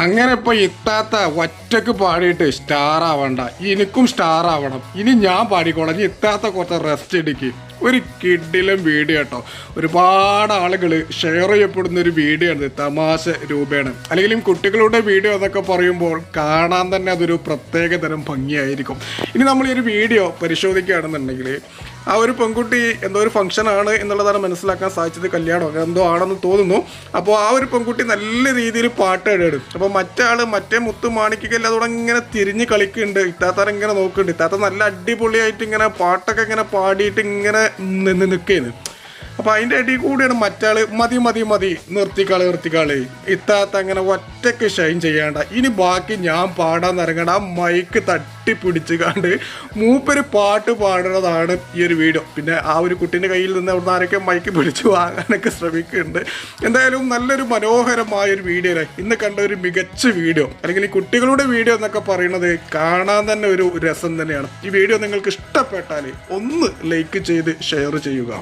അങ്ങനെ ഇപ്പോൾ ഇത്താത്ത ഒറ്റക്ക് പാടിയിട്ട് സ്റ്റാർ ആവണ്ട, എനിക്കും സ്റ്റാർ ആവണം. ഇനി ഞാൻ പാടിക്കോളാം. ഇനി ഇത്താത്ത കുറച്ച് റെസ്റ്റ് എടുക്കി. ഒരു കിഡിലും വീഡിയോ കേട്ടോ, ഒരുപാട് ആളുകൾ ഷെയർ ചെയ്യപ്പെടുന്ന ഒരു വീഡിയോ ആണ്, തമാശ രൂപേണ. അല്ലെങ്കിലും കുട്ടികളുടെ വീഡിയോ എന്നൊക്കെ പറയുമ്പോൾ കാണാൻ തന്നെ അതൊരു പ്രത്യേക തരം ഭംഗിയായിരിക്കും. ഇനി നമ്മൾ ഈ ഒരു വീഡിയോ പരിശോധിക്കുകയാണെന്നുണ്ടെങ്കിൽ ആ ഒരു പെൺകുട്ടി എന്തോ ഒരു ഫംഗ്ഷൻ ആണ് എന്നുള്ളതാണ് മനസ്സിലാക്കാൻ സാധിച്ചത്. കല്യാണം അങ്ങനെ എന്തോ ആണെന്ന് തോന്നുന്നു. അപ്പോൾ ആ ഒരു പെൺകുട്ടി നല്ല രീതിയിൽ പാട്ട് ഇടും. അപ്പോൾ മറ്റേ മുത്ത് മാണിക്കല്ല അതോടെ ഇങ്ങനെ തിരിഞ്ഞ് കളിക്കുന്നുണ്ട്. ഇത്താത്താൻ ഇങ്ങനെ നോക്കുന്നുണ്ട്. ഇത്താത്ത നല്ല അടിപൊളിയായിട്ട് ഇങ്ങനെ പാട്ടൊക്കെ ഇങ്ങനെ പാടിയിട്ട് ഇങ്ങനെ നിൽക്കുകയാണ്. അപ്പോൾ അതിൻ്റെ ഇടയിൽ കൂടിയാണ് മറ്റാൾ മതി നിർത്തിക്കാള്. ഇത്താത്ത അങ്ങനെ ഒറ്റയ്ക്ക് ഷൈൻ ചെയ്യേണ്ട, ഇനി ബാക്കി ഞാൻ പാടാൻ ഇറങ്ങണം. ആ മൈക്ക് തട്ടിപ്പിടിച്ച് കണ്ട് മൂപ്പര് പാട്ട് പാടുന്നതാണ് ഈ ഒരു വീഡിയോ. പിന്നെ ആ ഒരു കുട്ടീൻ്റെ കയ്യിൽ നിന്ന് അവിടുന്ന് ആരൊക്കെ മൈക്ക് പിടിച്ച് വാങ്ങാനൊക്കെ ശ്രമിക്കുന്നുണ്ട്. എന്തായാലും നല്ലൊരു മനോഹരമായൊരു വീഡിയോ അല്ലേ ഇന്ന് കണ്ട ഒരു മികച്ച വീഡിയോ. അല്ലെങ്കിൽ ഈ കുട്ടികളുടെ വീഡിയോ എന്നൊക്കെ പറയുന്നത് കാണാൻ തന്നെ ഒരു രസം തന്നെയാണ്. ഈ വീഡിയോ നിങ്ങൾക്ക് ഇഷ്ടപ്പെട്ടാൽ ഒന്ന് ലൈക്ക് ചെയ്ത് ഷെയർ ചെയ്യുക.